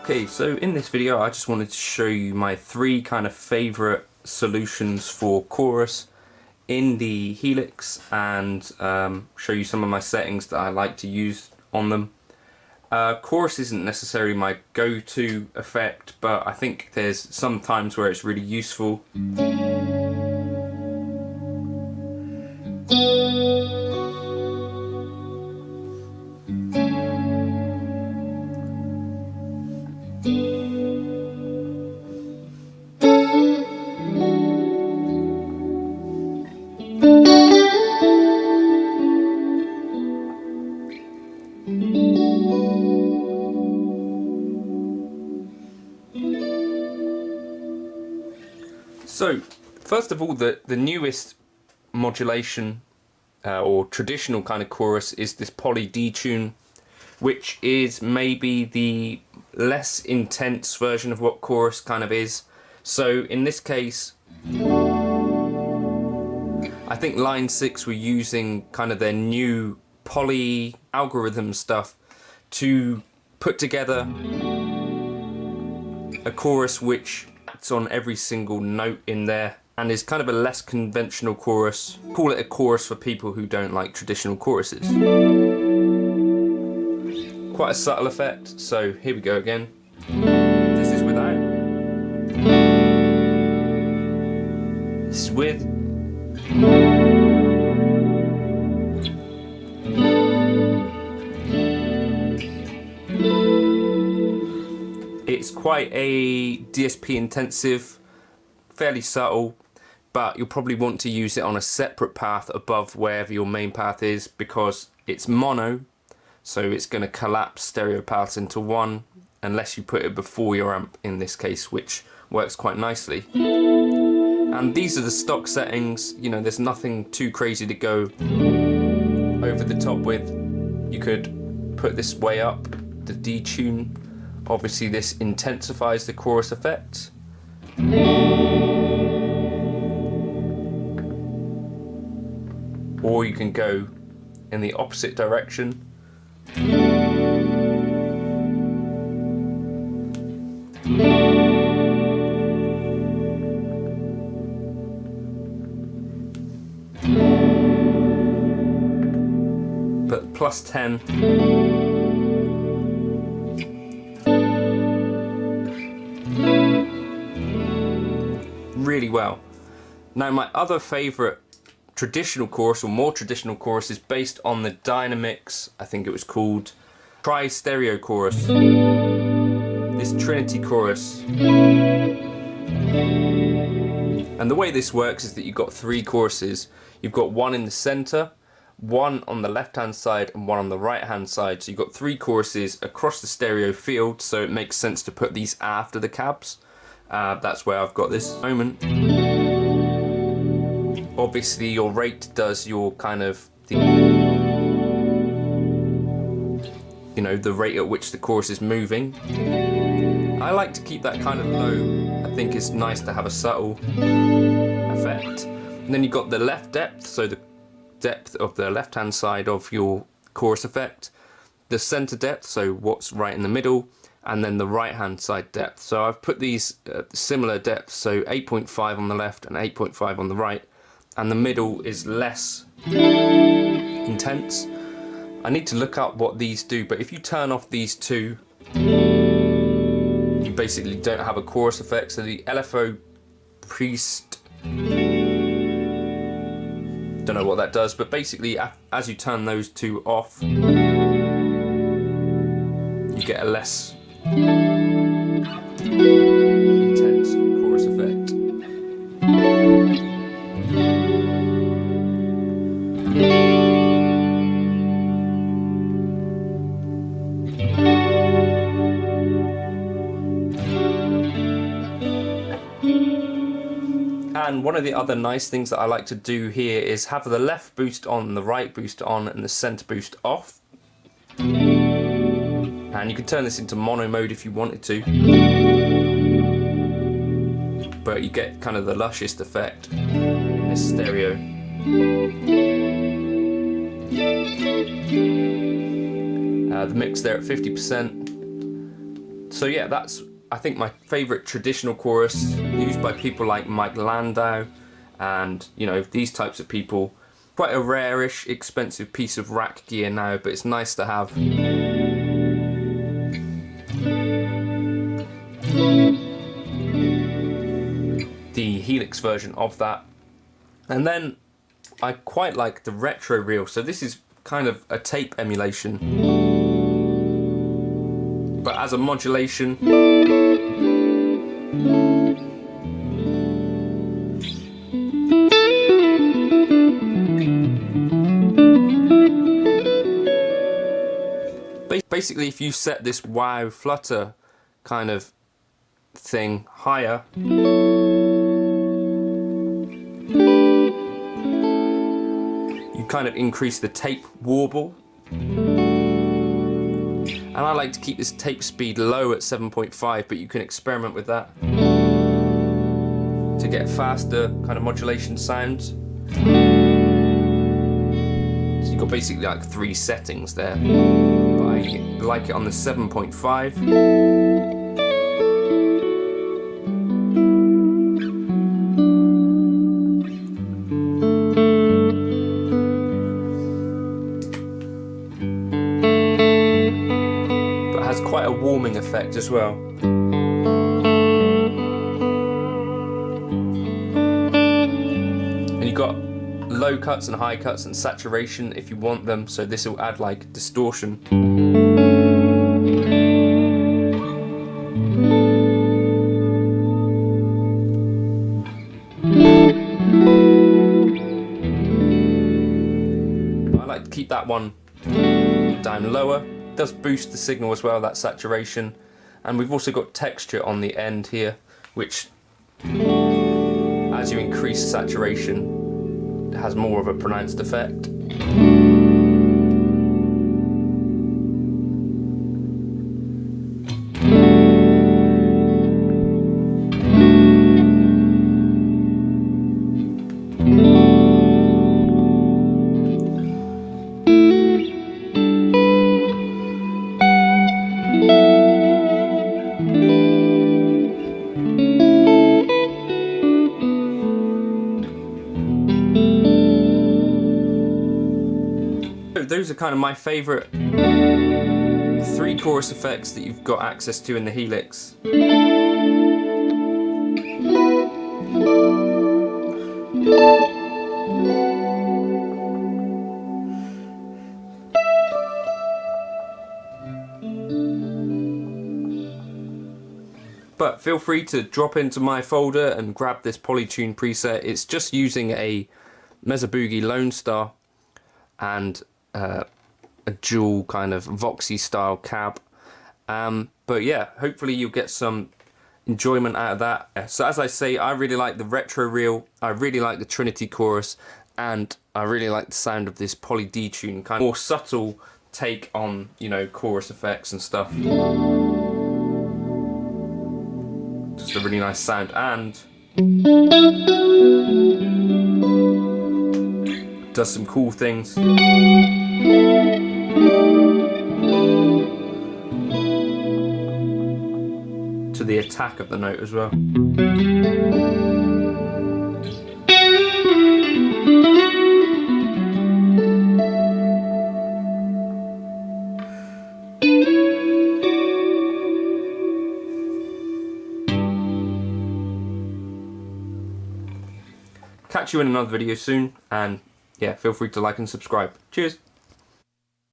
Okay, so in this video I just wanted to show you my three kind of favorite solutions for chorus in the Helix and show you some of my settings that I like to use on them. Chorus isn't necessarily my go-to effect, but I think there's some times where it's really useful. So, first of all, the newest modulation or traditional kind of chorus is this Detune, which is maybe the less intense version of what chorus kind of is. So in this case, I think line 6 were using kind of their new poly algorithm stuff to put together a chorus which acts on every single note in there and is kind of a less conventional chorus. Call it a chorus for people who don't like traditional choruses. Quite a subtle effect, so here we go again. This is without. This is with. It's quite a DSP intensive, fairly subtle, but you'll probably want to use it on a separate path above wherever your main path is because it's mono, so it's going to collapse stereo paths into one unless you put it before your amp in this case, which works quite nicely. And these are the stock settings, you know, there's nothing too crazy to go over the top with. You could put this way up, the Detune. Obviously this intensifies the chorus effect. Or you can go in the opposite direction. But plus 10. Really well. Now my other favourite traditional chorus, or more traditional chorus, is based on the Dynamics, I think it was called, Tri-Stereo Chorus. This Trinity Chorus. And the way this works is that you've got three choruses. You've got one in the centre, one on the left hand side and one on the right hand side. So you've got three choruses across the stereo field, so it makes sense to put these after the cabs. That's where I've got this moment. Obviously your rate does your kind of the rate at which the chorus is moving. I like to keep that kind of low. I think it's nice to have a subtle effect. And then you've got the left depth, so the depth of the left hand side of your chorus effect, the center depth, so what's right in the middle, and then the right hand side depth. So I've put these similar depths, so 8.5 on the left and 8.5 on the right, and the middle is less intense. I need to look up what these do, but if you turn off these two, you basically don't have a chorus effect. So the LFO Priest, don't know what that does, but basically as you turn those two off, you get a less intense chorus effect. And one of the other nice things that I like to do here is have the left boost on, the right boost on, and the center boost off. And you can turn this into mono mode if you wanted to, but you get kind of the luscious effect in this stereo. The mix there at 50%, So yeah, that's I think my favourite traditional chorus used by people like Mike Landau and you know these types of people. Quite a rare-ish, expensive piece of rack gear now, but it's nice to have. The Helix version of that. And then I quite like the Retrol Reel. So this is kind of a tape emulation, but as a modulation. Basically, if you set this wow flutter kind of thing higher, you kind of increase the tape warble. And I like to keep this tape speed low at 7.5, but you can experiment with that to get faster kind of modulation sounds. So you've got basically like 3 settings there. But I like it on the 7.5. Quite a warming effect as well. And you've got low cuts and high cuts and saturation if you want them, so this will add like distortion. I like to keep that one down lower. It does boost the signal as well, that saturation. And we've also got texture on the end here, which as you increase saturation, it has more of a pronounced effect. Those are kind of my favourite 3 chorus effects that you've got access to in the Helix. But feel free to drop into my folder and grab this PolyTune preset. It's just using a Mesa Boogie Lone Star and a dual kind of Voxy style cab. But yeah, hopefully you'll get some enjoyment out of that. So as I say, I really like the Retrol Reel, I really like the Trinity Chorus, and I really like the sound of this Detune, kind of more subtle take on, you know, chorus effects and stuff. Just a really nice sound, and does some cool things. To the attack of the note as well. Catch you in another video soon, and yeah, feel free to like and subscribe. Cheers!